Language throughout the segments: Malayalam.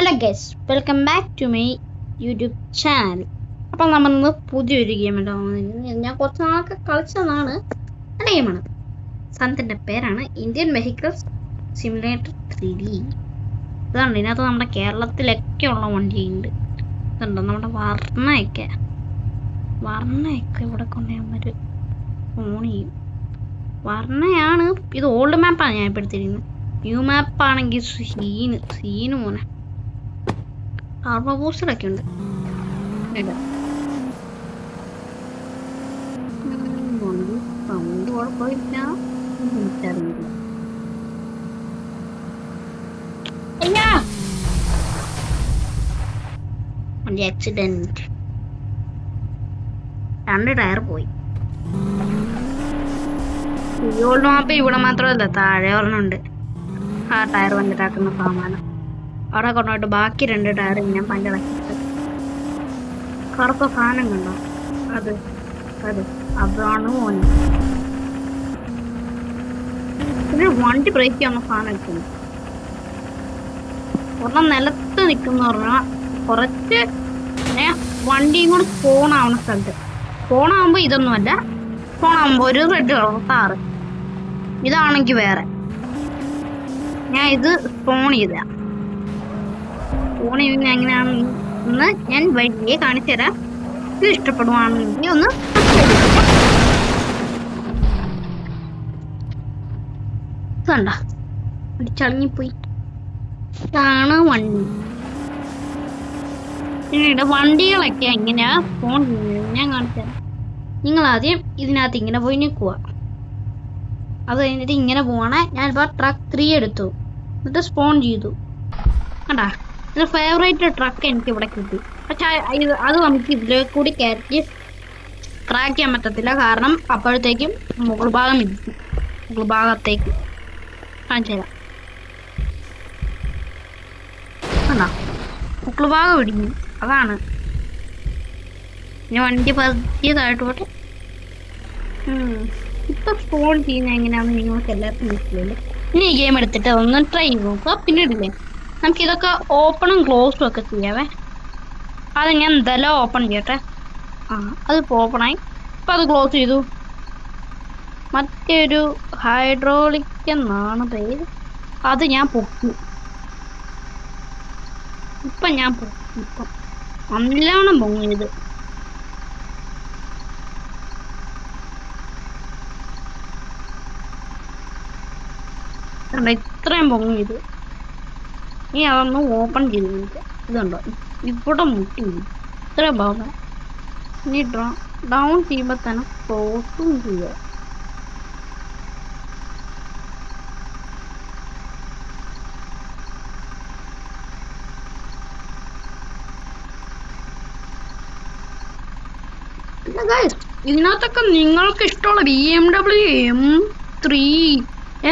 Hello guys, welcome back to my YouTube channel. അപ്പം നമ്മളിന്ന് പുതിയൊരു ഗെയിം ഉണ്ടാവുന്നത് ഞാൻ കുറച്ച് നാളൊക്കെ കളിച്ചതാണ്. നല്ല ഗെയിമാണ്. സാധനത്തിൻ്റെ പേരാണ് ഇന്ത്യൻ വെഹിക്കിൾസ് സിമുലേറ്റർ 3D. ഇതാണ് ഇതിനകത്ത് നമ്മുടെ കേരളത്തിലൊക്കെ ഉള്ള വണ്ടിയുണ്ട്. ഇതുണ്ടോ നമ്മുടെ വർണ്ണയൊക്കെ ഇവിടെ കൊണ്ടുവന്നൊരു ഫോൺ ചെയ്യും. വർണ്ണയാണ്. ഇത് ഓൾഡ് മാപ്പാണ് ഞാൻ ഇപ്പോൾ എടുത്തിരിക്കുന്നത്. ന്യൂ മാപ്പാണെങ്കിൽ സീന് മോനെ ടർബോ ബൂസ്റ്ററൊക്കെ ഉണ്ട്. സൗണ്ട് കുഴപ്പമില്ല. വണ്ടി ആക്സിഡന്റ്. 2 ടയർ പോയി. ഈ ഓൾഡ് മാപ്പ് ഇവിടെ മാത്രമല്ല, താഴെ ഒരെണ്ണമുണ്ട്. ആ ടയർ വന്നിട്ടാക്കുന്ന സാമാനം അവിടെ കൊണ്ടുപോയിട്ട് ബാക്കി 2 ടയർ ഞാൻ പഞ്ചറാക്കിയിട്ട് കറുത്ത സാധനം കണ്ടോ? അതാണ് മോനെ. പിന്നെ വണ്ടി ബ്രേക്ക് ചെയ്യുന്ന സാധനം വെക്കുന്നു. ഒരെണ്ണം നിലത്ത് നിൽക്കുന്ന പറഞ്ഞാൽ കുറച്ച് വണ്ടിയും കൂടെ ഫോണാവുന്ന സ്ഥലത്ത്. ഫോണാകുമ്പോൾ ഇതൊന്നുമല്ല. ഫോണാകുമ്പോൾ ഒരു റെഡ് കളർ കാറ്. ഇതാണെങ്കിൽ വേറെ. ഞാൻ ഇത് ഫോൺ ചെയ്ത ഫോൺ ചെയ്യുന്ന എങ്ങനെയാണെന്ന് ഞാൻ വഴിയെ കാണിച്ചു തരാം. ഇത് ഇഷ്ടപ്പെടുവാണെങ്കിൽ ഒന്ന് കണ്ട ചളങ്ങിപ്പോയി. ഇതാണ് വണ്ടി. പിന്നീട് വണ്ടികളൊക്കെ എങ്ങനെയാ ഫോൺ ചെയ്യുന്നത് ഞാൻ കാണിച്ചു തരാം. നിങ്ങൾ ആദ്യം ഇതിനകത്ത് ഇങ്ങനെ പോയി നിൽക്കുക. അത് കഴിഞ്ഞിട്ട് ഇങ്ങനെ പോവാണ്. ഞാനിപ്പോൾ ട്രക്ക് 3 എടുത്തു, എന്നിട്ട് സ്പോൺ ചെയ്തു. കണ്ടാ, എൻ്റെ ഫേവറേറ്റ് ട്രക്ക് എനിക്ക് ഇവിടെ കിട്ടി. പക്ഷെ അത് നമുക്ക് ഇതിലേക്ക് കൂടി കയറ്റി ട്രാക്ക് ചെയ്യാൻ പറ്റത്തില്ല. കാരണം അപ്പോഴത്തേക്കും മുകൾ ഭാഗം ഇരിക്കും. മുകൾ ഭാഗത്തേക്ക് കാണിച്ചു തരാം. കണ്ടാ, മുകൾ ഭാഗം ഇടിഞ്ഞു. അതാണ് ഞാൻ വണ്ടി പതിയതായിട്ട് പോട്ടെ. ഇപ്പൊ സ്പോൺ ചെയ്യുന്ന എങ്ങനെയാണെന്ന് നിങ്ങൾക്ക് എല്ലാവർക്കും മനസ്സിലായില്ലേ? ഇനി ഈ ഗെയിം എടുത്തിട്ട് ഒന്ന് ട്രൈ ചെയ്ത് നോക്കുക. പിന്നീടില്ലേ നമുക്കിതൊക്കെ ഓപ്പണും ക്ലോസും ഒക്കെ ചെയ്യാവേ. അത് ഞാൻ എന്തായാലും ഓപ്പൺ ചെയ്യട്ടെ. അതിപ്പോൾ ഓപ്പണായി. ഇപ്പം അത് ക്ലോസ് ചെയ്തു. മറ്റൊരു ഹൈഡ്രോളിക് എന്നാണ് പേര്. അത് ഞാൻ പൊക്കി. ഇപ്പം നല്ലോണം പൊങ്ങിയത്. ഇത്രയും പൊങ്ങി ഇത്. ഇനി അതൊന്ന് ഓപ്പൺ ചെയ്ത് ഇതുണ്ടോ, ഇവിടെ മുട്ടി ഇത്രയും ഭാഗം. ഇനി ഡൗൺ ചെയ്യുമ്പോൾ തന്നെ ക്ലോസും ചെയ്യുക. പിന്നെ ഗൈസ്, ഇതിനകത്തൊക്കെ നിങ്ങൾക്ക് ഇഷ്ടമുള്ള BMW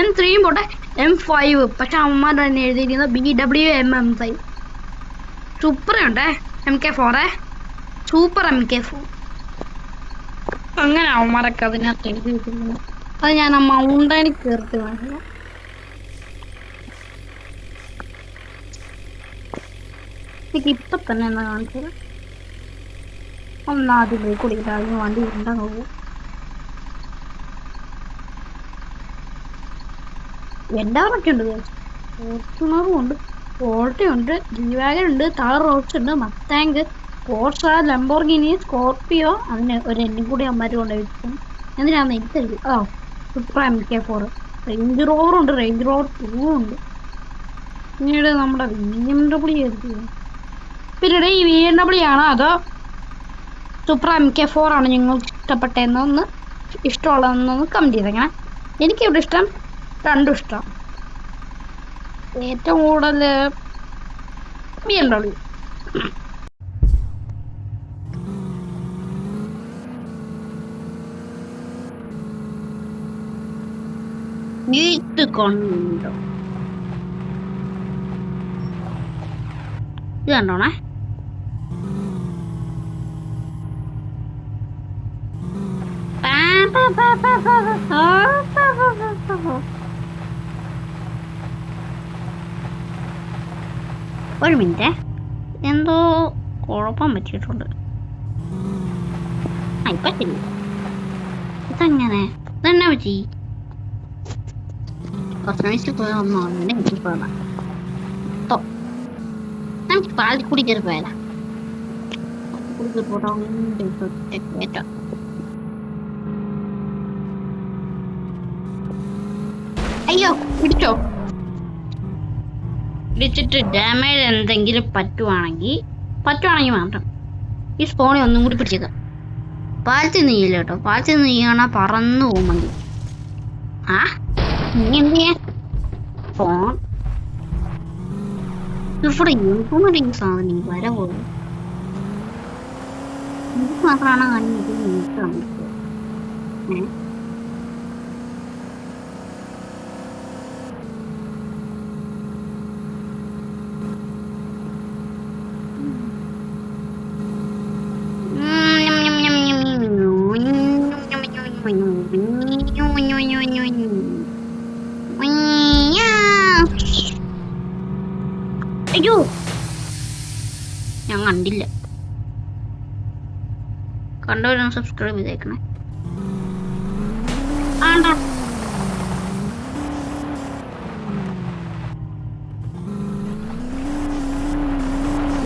M3 പോട്ടെ, M5. പക്ഷെ അമ്മമാർ തന്നെ എഴുതിയിരിക്കുന്നത് BMW MM5. സൂപ്പർ ഉണ്ട്. MK4 super MK4. അങ്ങനെ അവന്മാരൊക്കെ അതിനകത്ത് എഴുതിയിരിക്കുന്നത്. അത് ഞാൻ ആ മൗണ്ടനിൽ കയറിട്ട് വേണം. എനിക്ക് ഇപ്പൊ തന്നെ എന്നാ കാണിച്ചത്. ഒന്നാദ്യം കുടിക്കാതെ വണ്ടി ഉണ്ടാ നോക്കൂ. എല്ലാവരൊക്കെ ഉണ്ട്. ഫോർച്യൂണറും ഉണ്ട്, ഓൾട്ടോയുണ്ട്, G-Wagon ഉണ്ട്, താർ റോഡ്സ് ഉണ്ട്, മസ്താങ്ക്, പോർഷ, ലംബോർഗിനി, സ്കോർപിയോ. അതിന് ഒരു എണ്ണി കൂടി അമ്മമാർ കൊണ്ടുപോയിരിക്കും. എന്തിനാന്ന് എനിക്കറിയില്ല. Super MK4. റേഞ്ച് റോവർ ഉണ്ട്, റേഞ്ച് റോവർ 2 ഉണ്ട്. പിന്നീട് നമ്മുടെ BMW ആയിരിക്കും. പിന്നീട് ഈ BMW ആണോ അതോ സൂപ്പർ MK4 ആണ് നിങ്ങൾക്ക് ഇഷ്ടപ്പെട്ടതെന്നൊന്ന് ഇഷ്ടമുള്ളതെന്നൊന്ന് കമന്റ് ചെയ്തേങ്ങനെ. എനിക്കിവിടെ ഇഷ്ടം രണ്ടും ഇഷ്ടം. ഏറ്റവും കൂടുതൽ BMW. ഇത് കൊണ്ടോ ഇത് കണ്ടോണേ. ഒരു മിനിറ്റ്, എന്തോ കുഴപ്പം പറ്റിയിട്ടുണ്ട്. ഇപ്പൊ ശരി. ഇതെങ്ങനെ ഇതെന്നാ പറ്റി? കസ്റ്റമൈസ് പോയൊന്നാണ് എനിക്ക് പോയതാ. നമുക്ക് പാലക്കുടി കയറി പോയാലാ? പാലക്കുടി പോട്ടോ. അയ്യോ ഇടിച്ചോ? ഇടിച്ചിട്ട് ഡാമേജ് എന്തെങ്കിലും പറ്റുവാണെങ്കിൽ മാത്രം ഈ സ്പോണി ഒന്നും കൂടി പിടിച്ചേക്കാം. പാലത്തിൽ നീയില്ല കേട്ടോ, പാലത്തിൽ നീയാണാ പറന്നു പോകുമെങ്കിൽ. ആ നീ എന്ത് ചെയ്യാൻ? ഫോൺ ഇവിടെ യൂണിഫോമിന്റെ ഈ സാധനം വര പോകും. എനിക്ക് മാത്രമാണ് കാണിക്കുന്നത്. നിങ്ങൾക്ക് കാണിച്ചത് അയ്യോ ഞാൻ കണ്ടില്ല. കണ്ടവരൊന്ന് സബ്സ്ക്രൈബ് ചെയ്തേക്കണേ. ആണ്ടാ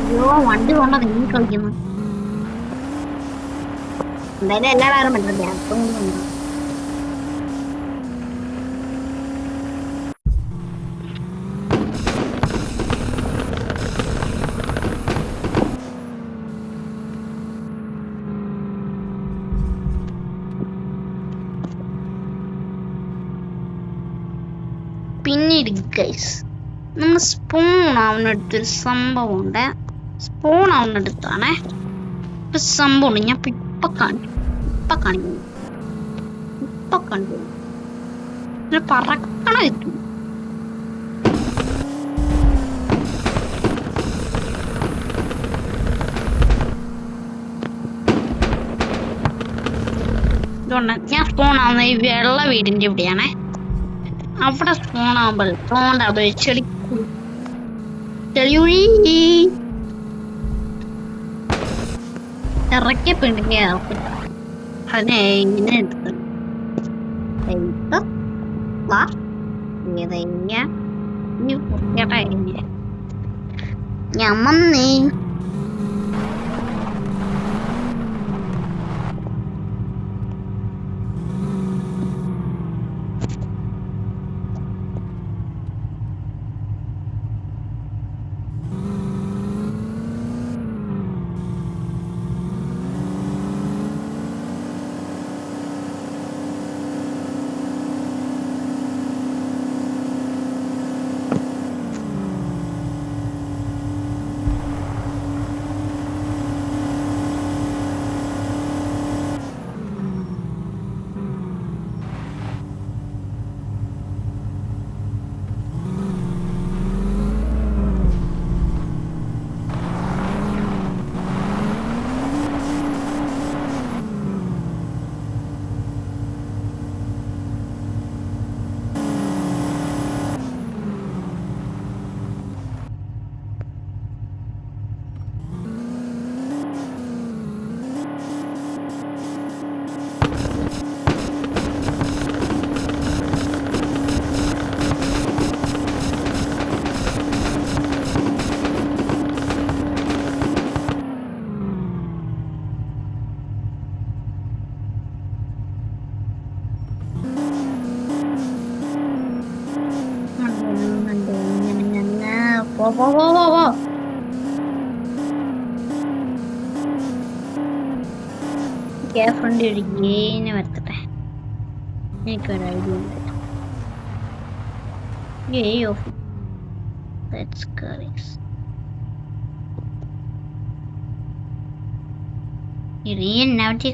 അയ്യോ വണ്ടി കൊണ്ടാ നീ കളിക്കുന്നു. എന്തായാലും എല്ലാവരും പറ്റില്ല. അപ്പം പിന്നീട് ഗൈസ് നമ്മൾ സ്പൂൺ ആവുന്നിടത്തൊരു സംഭവമുണ്ട്. സ്പൂൺ ആവുന്നിടത്താണ് ഒരു സംഭവമുണ്ട്. ഞാൻ ഇപ്പൊ കാണിക്കുന്നു. പറക്കണ എത്തും. ഇതുകൊണ്ട് ഞാൻ സ്പൂൺ ആവുന്ന ഈ വെള്ള വീടിന്റെ ഇവിടെയാണേ. അവിടെ സ്പൂൺ ആവുമ്പോൾ തോണ്ട ഇറക്കിയ പെണ്ണിനെ അതിനെ ഇങ്ങനെ എടുത്ത് ഞമ്മന്നേ ഫ്രണ്ട് ഒരു ഗെയിന് വരട്ടെ. എനിക്കൊരു ഐഡിയ ഉണ്ട്.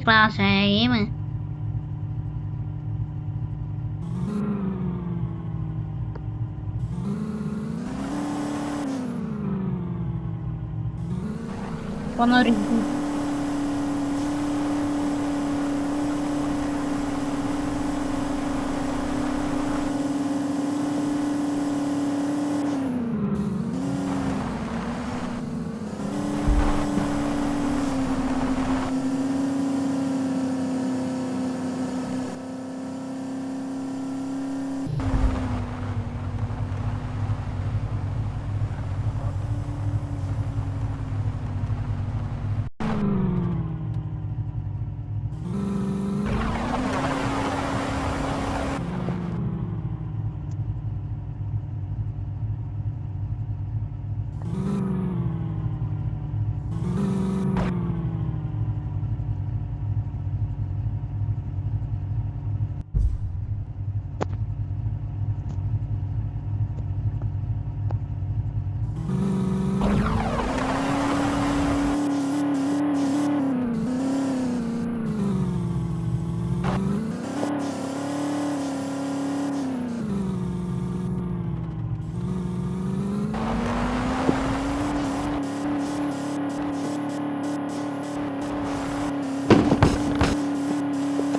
ക്ലാസ് ഗെയിം ഒരു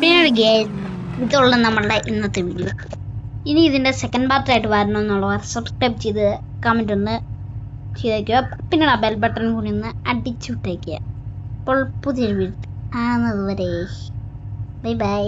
പിന്നെ ഇതുള്ള നമ്മളുടെ ഇന്നത്തെ വീഡിയോ. ഇനി ഇതിൻ്റെ സെക്കൻഡ് പാർട്ടായിട്ട് വരണമെന്നുള്ളവർ സബ്സ്ക്രൈബ് ചെയ്ത് കമൻ്റ് ഒന്ന് ചെയ്തേക്കുക. പിന്നെ ആ ബെൽ ബട്ടൺ കൂടി ഒന്ന് അടിച്ചു വിട്ടേക്കുക. അപ്പോൾ പുതിയൊരു വീഡിയോ കാണുന്നത് വരെ ബൈ ബൈ.